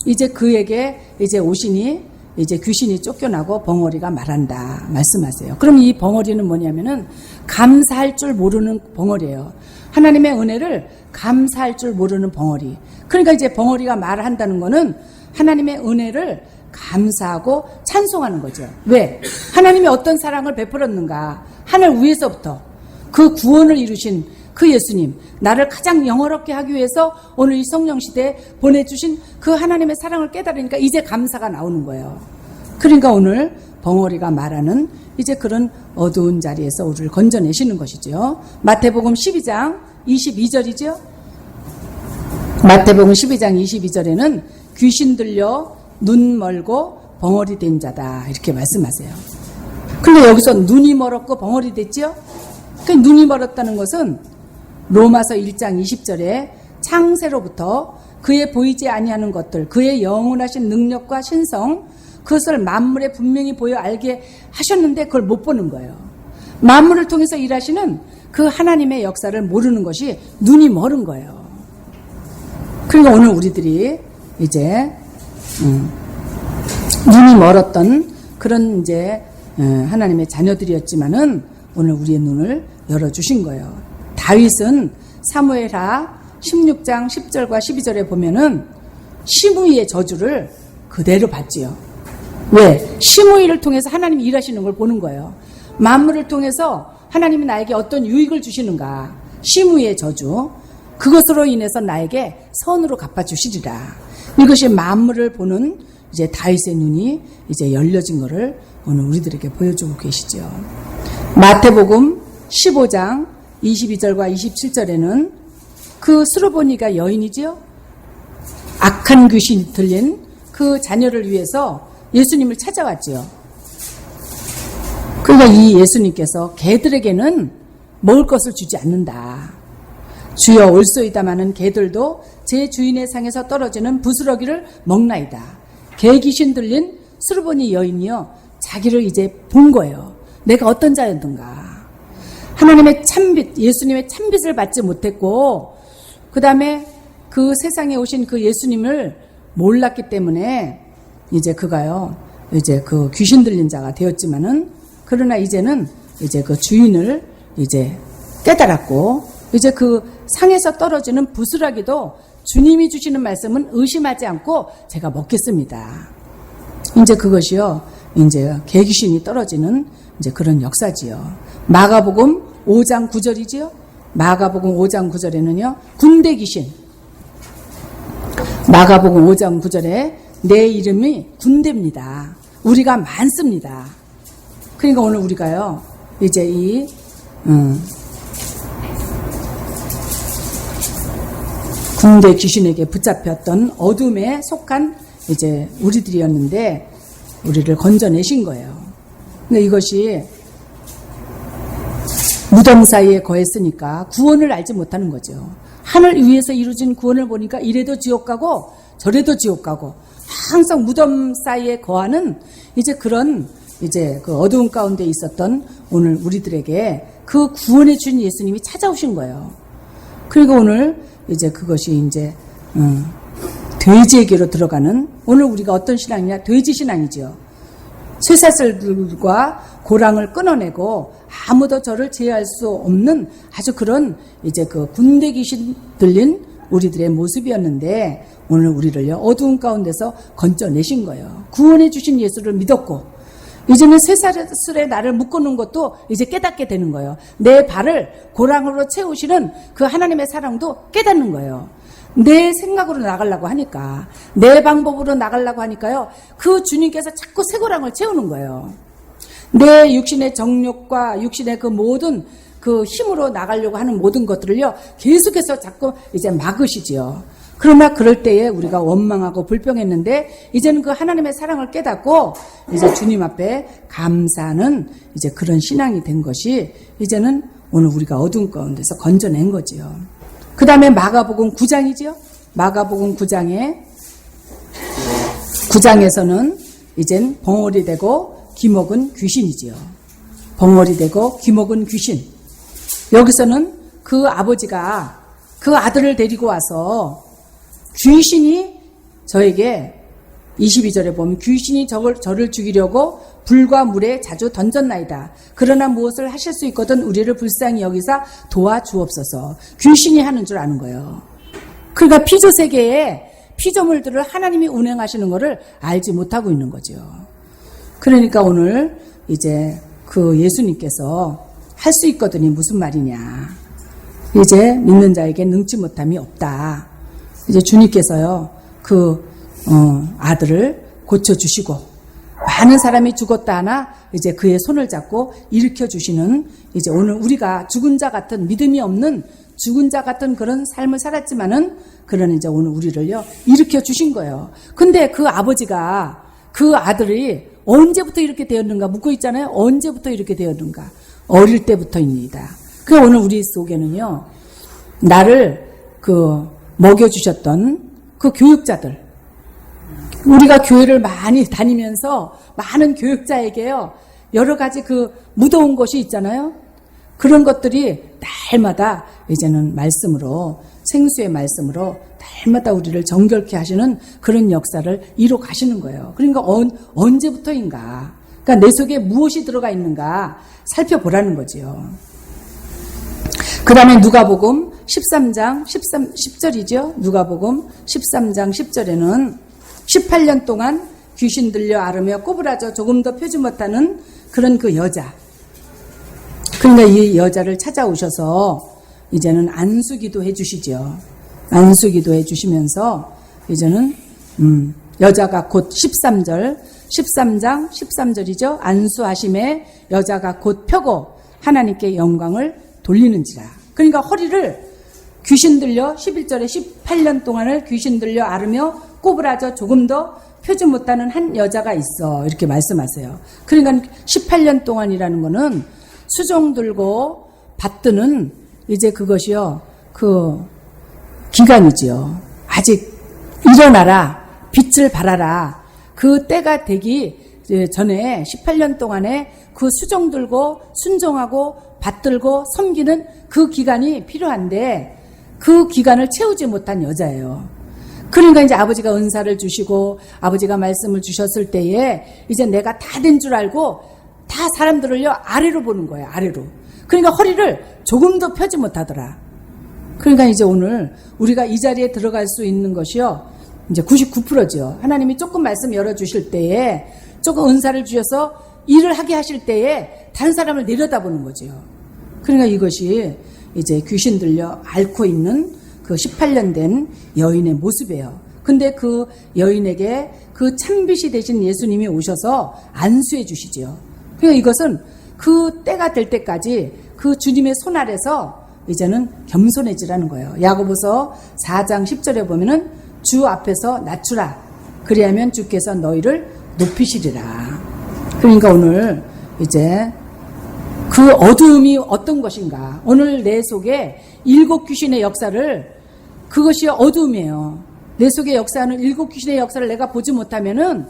이제 그에게 이제 오시니 이제 귀신이 쫓겨나고 벙어리가 말한다 말씀하세요. 그럼 이 벙어리는 뭐냐면은 감사할 줄 모르는 벙어리예요. 하나님의 은혜를 감사할 줄 모르는 벙어리. 그러니까 이제 벙어리가 말한다는 거는 하나님의 은혜를 감사하고 찬송하는 거죠. 왜? 하나님이 어떤 사랑을 베풀었는가. 하늘 위에서부터 그 구원을 이루신 그 예수님, 나를 가장 영화롭게 하기 위해서 오늘 이 성령시대에 보내주신 그 하나님의 사랑을 깨달으니까 이제 감사가 나오는 거예요. 그러니까 오늘 벙어리가 말하는 이제 그런 어두운 자리에서 우리를 건져내시는 것이죠. 마태복음 12장 22절이죠. 마태복음 12장 22절에는 귀신 들려 눈 멀고 벙어리 된 자다 이렇게 말씀하세요. 그런데 여기서 눈이 멀었고 벙어리 됐죠. 그 눈이 멀었다는 것은 로마서 1장 20절에 창세로부터 그의 보이지 아니하는 것들, 그의 영원하신 능력과 신성, 그것을 만물에 분명히 보여 알게 하셨는데 그걸 못 보는 거예요. 만물을 통해서 일하시는 그 하나님의 역사를 모르는 것이 눈이 멀은 거예요. 그러니까 오늘 우리들이 이제 눈이 멀었던 그런 이제 하나님의 자녀들이었지만은 오늘 우리의 눈을 열어주신 거예요. 다윗은 사무엘하 16장 10절과 12절에 보면은 시므이의 저주를 그대로 받지요. 왜? 시므이를 통해서 하나님이 일하시는 걸 보는 거예요. 만물을 통해서 하나님이 나에게 어떤 유익을 주시는가. 시므이의 저주. 그것으로 인해서 나에게 선으로 갚아주시리라. 이것이 만물을 보는 이제 다윗의 눈이 이제 열려진 것을 오늘 우리들에게 보여주고 계시죠. 마태복음 15장 22절과 27절에는 그 스로보니가 여인이죠. 악한 귀신이 들린 그 자녀를 위해서 예수님을 찾아왔지요. 그러니까 이 예수님께서 개들에게는 먹을 것을 주지 않는다. 주여 올소이다마는 개들도 제 주인의 상에서 떨어지는 부스러기를 먹나이다. 개 귀신 들린 스로보니 여인이요, 자기를 이제 본 거예요. 내가 어떤 자였던가. 하나님의 참빛, 예수님의 참빛을 받지 못했고, 그 다음에 그 세상에 오신 그 예수님을 몰랐기 때문에 이제 그가요, 이제 그 귀신 들린 자가 되었지만은 그러나 이제는 이제 그 주인을 이제 깨달았고, 이제 그 상에서 떨어지는 부스러기도 주님이 주시는 말씀은 의심하지 않고 제가 먹겠습니다. 이제 그것이요, 이제 개귀신이 떨어지는 이제 그런 역사지요. 마가복음 5장 9절이지요. 마가복음 5장 9절에는요, 군대 귀신. 마가복음 5장 9절에 내 이름이 군대입니다. 우리가 많습니다. 그러니까 오늘 우리가요, 이제 이 군대 귀신에게 붙잡혔던 어둠에 속한 이제 우리들이었는데 우리를 건져내신 거예요. 근데 이것이 무덤 사이에 거했으니까 구원을 알지 못하는 거죠. 하늘 위에서 이루어진 구원을 보니까 이래도 지옥 가고 저래도 지옥 가고 항상 무덤 사이에 거하는 이제 그런 이제 그 어두운 가운데 있었던 오늘 우리들에게 그 구원해 준 예수님이 찾아오신 거예요. 그리고 오늘 이제 그것이 이제 돼지에게로 들어가는, 오늘 우리가 어떤 신앙이냐, 돼지 신앙이죠. 쇠사슬들과 고랑을 끊어내고 아무도 저를 제어할 수 없는 아주 그런 이제 그 군대 귀신 들린 우리들의 모습이었는데 오늘 우리를요 어두운 가운데서 건져내신 거예요. 구원해 주신 예수를 믿었고 이제는 쇠사슬에 나를 묶어놓은 것도 이제 깨닫게 되는 거예요. 내 발을 고랑으로 채우시는 그 하나님의 사랑도 깨닫는 거예요. 내 생각으로 나가려고 하니까, 내 방법으로 나가려고 하니까요, 그 주님께서 자꾸 쇠고랑을 채우는 거예요. 내 육신의 정욕과 육신의 그 모든 그 힘으로 나가려고 하는 모든 것들을요, 계속해서 자꾸 이제 막으시지요. 그러나 그럴 때에 우리가 원망하고 불평했는데, 이제는 그 하나님의 사랑을 깨닫고, 이제 주님 앞에 감사하는 이제 그런 신앙이 된 것이, 이제는 오늘 우리가 어두운 가운데서 건져낸 거지요. 그 다음에 마가복음 9장이죠. 마가복음 9장에서는 이젠 벙어리 되고 기먹은 귀신이지요. 벙어리 되고 기먹은 귀신. 여기서는 그 아버지가 그 아들을 데리고 와서 귀신이 저에게 22절에 보면 귀신이 저를 죽이려고 불과 물에 자주 던졌나이다. 그러나 무엇을 하실 수 있거든 우리를 불쌍히 여기사 도와주옵소서. 귀신이 하는 줄 아는 거예요. 그러니까 피조 세계에 피조물들을 하나님이 운행하시는 것을 알지 못하고 있는 거죠. 그러니까 오늘 이제 그 예수님께서 할 수 있거든이 무슨 말이냐. 이제 믿는 자에게 능치 못함이 없다. 이제 주님께서요 아들을 고쳐주시고 많은 사람이 죽었다 하나 이제 그의 손을 잡고 일으켜 주시는, 이제 오늘 우리가 죽은 자 같은, 믿음이 없는 죽은 자 같은 그런 삶을 살았지만은 그런 이제 오늘 우리를요 일으켜 주신 거예요. 근데 그 아버지가 그 아들이 언제부터 이렇게 되었는가 묻고 있잖아요. 언제부터 이렇게 되었는가? 어릴 때부터입니다. 그 오늘 우리 속에는요 나를 그 먹여주셨던 그 교육자들, 우리가 교회를 많이 다니면서 많은 교육자에게요 여러 가지 그 묻어온 것이 있잖아요. 그런 것들이 날마다 이제는 말씀으로, 생수의 말씀으로 날마다 우리를 정결케 하시는 그런 역사를 이뤄 가시는 거예요. 그러니까 언제부터인가, 그러니까 내 속에 무엇이 들어가 있는가 살펴보라는 거지요. 그 다음에 누가복음 13장 10절이죠. 누가복음 13장 10절에는 18년 동안 귀신 들려 앓으며 꼬부라져 조금 더 펴지 못하는 그런 그 여자. 그러니까 이 여자를 찾아오셔서 이제는 안수기도 해주시죠. 안수기도 해주시면서 이제는 여자가 곧 13장 13절이죠. 안수하심에 여자가 곧 펴고 하나님께 영광을 돌리는지라. 그러니까 허리를 귀신 들려 11절에 18년 동안을 귀신 들려 앓으며 꼬부라져 조금 더 펴지 못하는 한 여자가 있어. 이렇게 말씀하세요. 그러니까 18년 동안이라는 거는 수종 들고 받드는 이제 그것이요. 그 기간이지요. 아직 일어나라. 빛을 발하라. 그 때가 되기 전에 18년 동안에 그 수종 들고 순종하고 받들고 섬기는 그 기간이 필요한데 그 기간을 채우지 못한 여자예요. 그러니까 이제 아버지가 은사를 주시고 아버지가 말씀을 주셨을 때에 이제 내가 다 된 줄 알고 다 사람들을요 아래로 보는 거예요. 아래로. 그러니까 허리를 조금도 펴지 못하더라. 그러니까 이제 오늘 우리가 이 자리에 들어갈 수 있는 것이요 이제 99%죠. 하나님이 조금 말씀 열어주실 때에 조금 은사를 주셔서 일을 하게 하실 때에 다른 사람을 내려다보는 거죠. 그러니까 이것이 이제 귀신들요 앓고 있는 그 18년 된 여인의 모습이에요. 근데 그 여인에게 그 참빛이 되신 예수님이 오셔서 안수해 주시죠. 그러니까 이것은 그 때가 될 때까지 그 주님의 손 아래서 이제는 겸손해지라는 거예요. 야고보서 4장 10절에 보면은 주 앞에서 낮추라. 그리하면 주께서 너희를 높이시리라. 그러니까 오늘 이제 그 어두움이 어떤 것인가. 오늘 내 속에 7 귀신의 역사를 그것이 어두움이에요. 내 속에 역사하는 7 귀신의 역사를 내가 보지 못하면은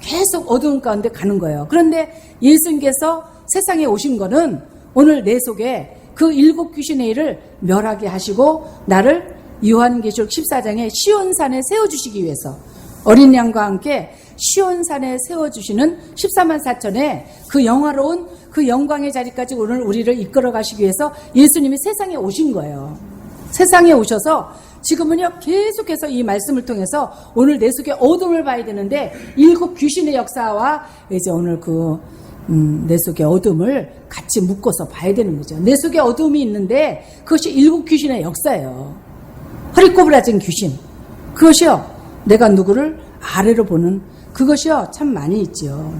계속 어두움 가운데 가는 거예요. 그런데 예수님께서 세상에 오신 거는 오늘 내 속에 그 7 귀신의 일을 멸하게 하시고 나를 요한계시록 14장에 시온산에 세워주시기 위해서 어린 양과 함께 시온산에 세워주시는 14만 4천의 그 영화로운 그 영광의 자리까지 오늘 우리를 이끌어 가시기 위해서 예수님이 세상에 오신 거예요. 세상에 오셔서 지금은요 계속해서 이 말씀을 통해서 오늘 내 속에 어둠을 봐야 되는데 7 귀신의 역사와 이제 오늘 내 속의 어둠을 같이 묶어서 봐야 되는 거죠. 내 속에 어둠이 있는데 그것이 7 귀신의 역사예요. 허리 꼬부라진 귀신. 그것이요 내가 누구를 아래로 보는 그것이요 참 많이 있죠.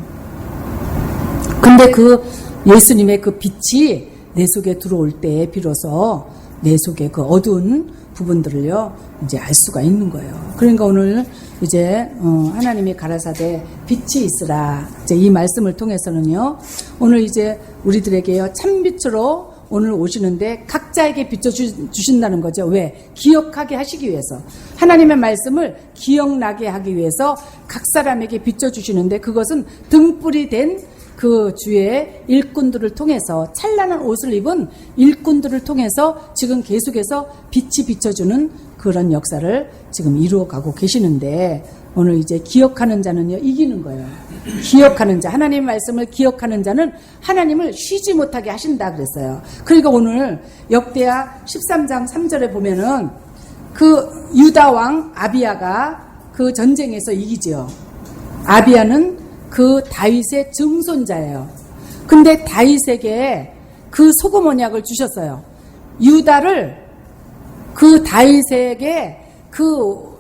근데 그 예수님의 그 빛이 내 속에 들어올 때에 비로소 내 속에 그 어두운 부분들을요 이제 알 수가 있는 거예요. 그러니까 오늘 이제 하나님이 가라사대 빛이 있으라 이제 이 말씀을 통해서는요 오늘 이제 우리들에게요 참빛으로 오늘 오시는데 각자에게 비춰주신다는 거죠. 왜? 기억하게 하시기 위해서. 하나님의 말씀을 기억나게 하기 위해서 각 사람에게 비춰주시는데 그것은 등불이 된 그 주의 일꾼들을 통해서 찬란한 옷을 입은 일꾼들을 통해서 지금 계속해서 빛이 비춰주는 그런 역사를 지금 이루어가고 계시는데 오늘 이제 기억하는 자는요 이기는 거예요. 기억하는 자, 하나님의 말씀을 기억하는 자는 하나님을 쉬지 못하게 하신다 그랬어요. 그러니까 오늘 역대하 13장 3절에 보면은 그 유다 왕 아비야가 그 전쟁에서 이기죠. 아비야는 그 다윗의 증손자예요. 근데 다윗에게 그 소금 언약을 주셨어요. 유다를 그 다윗에게 그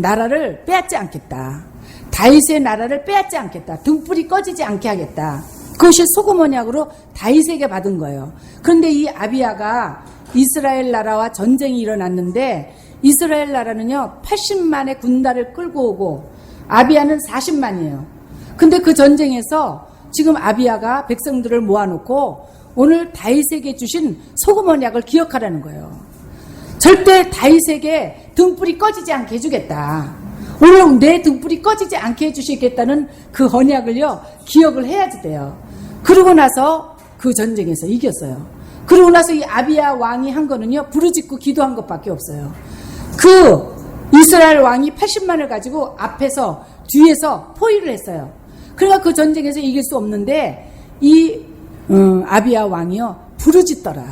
나라를 빼앗지 않겠다. 다윗의 나라를 빼앗지 않겠다. 등불이 꺼지지 않게 하겠다. 그것이 소금 언약으로 다윗에게 받은 거예요. 그런데 이 아비야가 이스라엘 나라와 전쟁이 일어났는데 이스라엘 나라는요 80만의 군단을 끌고 오고 아비야는 40만이에요. 근데 그 전쟁에서 지금 아비야가 백성들을 모아놓고 오늘 다윗에게 주신 소금 언약을 기억하라는 거예요. 절대 다윗에게 등불이 꺼지지 않게 해주겠다. 오늘 내 등불이 꺼지지 않게 해주시겠다는 그 언약을요 기억을 해야지 돼요. 그러고 나서 그 전쟁에서 이겼어요. 그러고 나서 이 아비야 왕이 한 거는요 부르짖고 기도한 것밖에 없어요. 그 이스라엘 왕이 80만을 가지고 앞에서 뒤에서 포위를 했어요. 그러니까 그 전쟁에서 이길 수 없는데 이 아비야 왕이요 부르짖더라.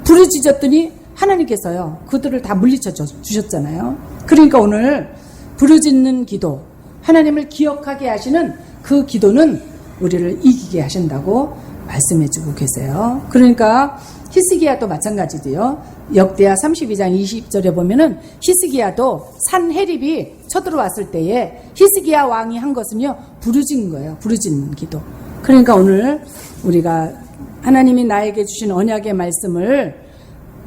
부르짖었더니 하나님께서요 그들을 다 물리쳐 주셨잖아요. 그러니까 오늘 부르짖는 기도, 하나님을 기억하게 하시는 그 기도는 우리를 이기게 하신다고 말씀해주고 계세요. 그러니까 히스기야도 마찬가지지요. 역대하 32장 20절에 보면은 히스기야도 산헤립이 쳐들어왔을 때에 히스기야 왕이 한 것은요 부르짖는 거예요. 부르짖는 기도. 그러니까 오늘 우리가 하나님이 나에게 주신 언약의 말씀을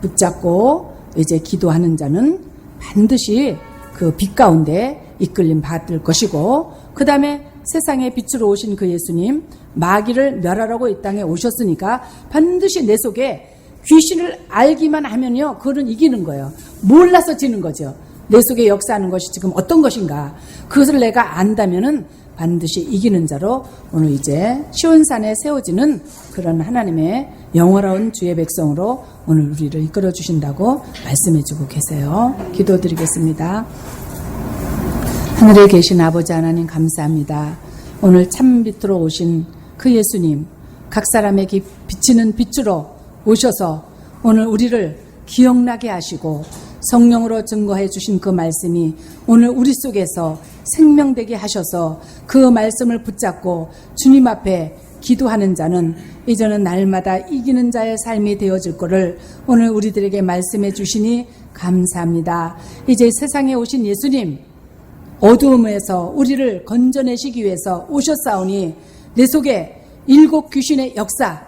붙잡고 이제 기도하는 자는 반드시 그 빛 가운데 이끌림 받을 것이고 그 다음에 세상에 빛으로 오신 그 예수님 마귀를 멸하라고 이 땅에 오셨으니까 반드시 내 속에 귀신을 알기만 하면요 그거는 이기는 거예요. 몰라서 지는 거죠. 내 속에 역사하는 것이 지금 어떤 것인가 그것을 내가 안다면은 반드시 이기는 자로 오늘 이제 시온산에 세워지는 그런 하나님의 영원한 주의 백성으로 오늘 우리를 이끌어 주신다고 말씀해 주고 계세요. 기도드리겠습니다. 하늘에 계신 아버지 하나님 감사합니다. 오늘 참빛으로 오신 그 예수님, 각 사람에게 비치는 빛으로 오셔서 오늘 우리를 기억나게 하시고 성령으로 증거해 주신 그 말씀이 오늘 우리 속에서 생명되게 하셔서 그 말씀을 붙잡고 주님 앞에 기도하는 자는 이제는 날마다 이기는 자의 삶이 되어질 것을 오늘 우리들에게 말씀해 주시니 감사합니다. 이제 세상에 오신 예수님, 어두움에서 우리를 건져내시기 위해서 오셨사오니 내 속에 7 귀신의 역사,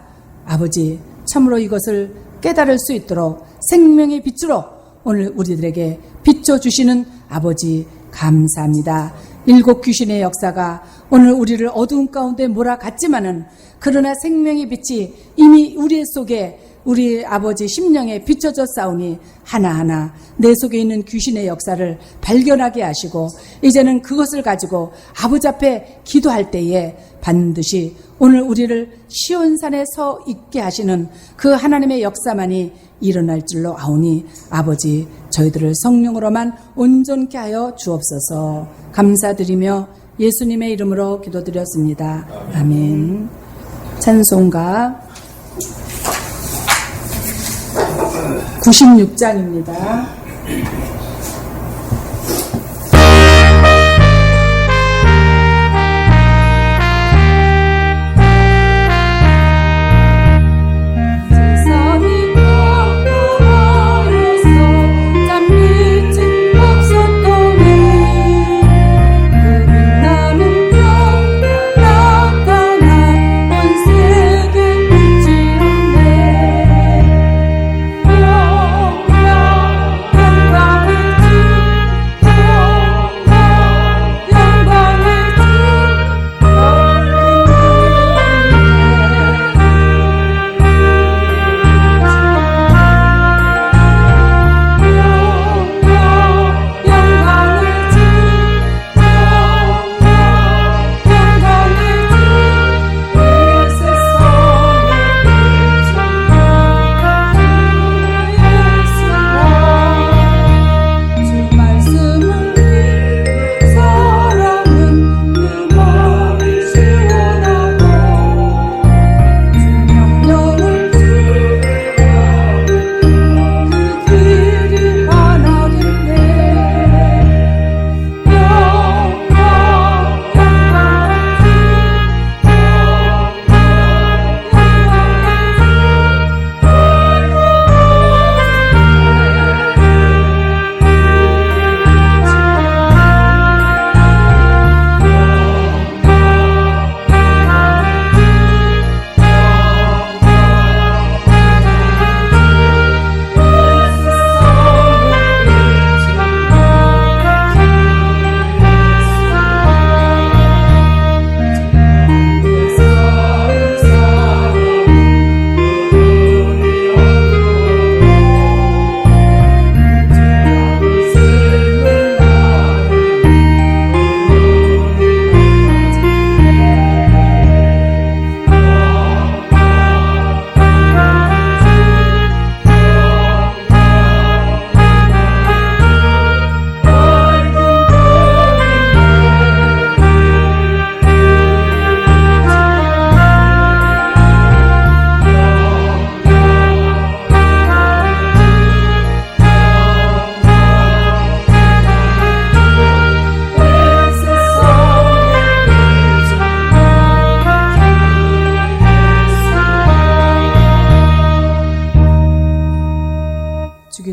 아버지 참으로 이것을 깨달을 수 있도록 생명의 빛으로 오늘 우리들에게 비춰주시는 아버지 감사합니다. 7 귀신의 역사가 오늘 우리를 어두운 가운데 몰아갔지만은 그러나 생명의 빛이 이미 우리 속에 우리 아버지 심령에 비춰져 싸우니 하나하나 내 속에 있는 귀신의 역사를 발견하게 하시고 이제는 그것을 가지고 아버지 앞에 기도할 때에 반드시 오늘 우리를 시온산에 서 있게 하시는 그 하나님의 역사만이 일어날 줄로 아오니 아버지 저희들을 성령으로만 온전케 하여 주옵소서. 감사드리며 예수님의 이름으로 기도드렸습니다. 아멘. 찬송가 96장입니다.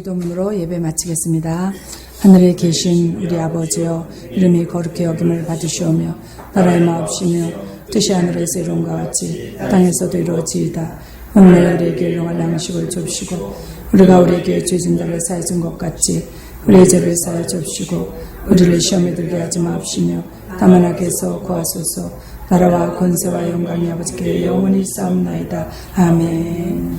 주기도문으로 예배 마치겠습니다. 하늘에 계신 우리 아버지여, 이름이 거룩히 여김을 받으시오며 나라의 마옵시며 뜻이 하늘에서 이룬 것 같이 땅에서도 이루어지이다. 오늘 우리에게 일용할 양식을 줍시고 우리가 우리에게 죄진자를 사해준 것 같이 우리의 죄를 사해 줍시고 우리를 시험에 들게 하지 마옵시며 다만 악에서 구하소서. 나라와 권세와 영광이 아버지께 영원히 싸움나이다. 아멘.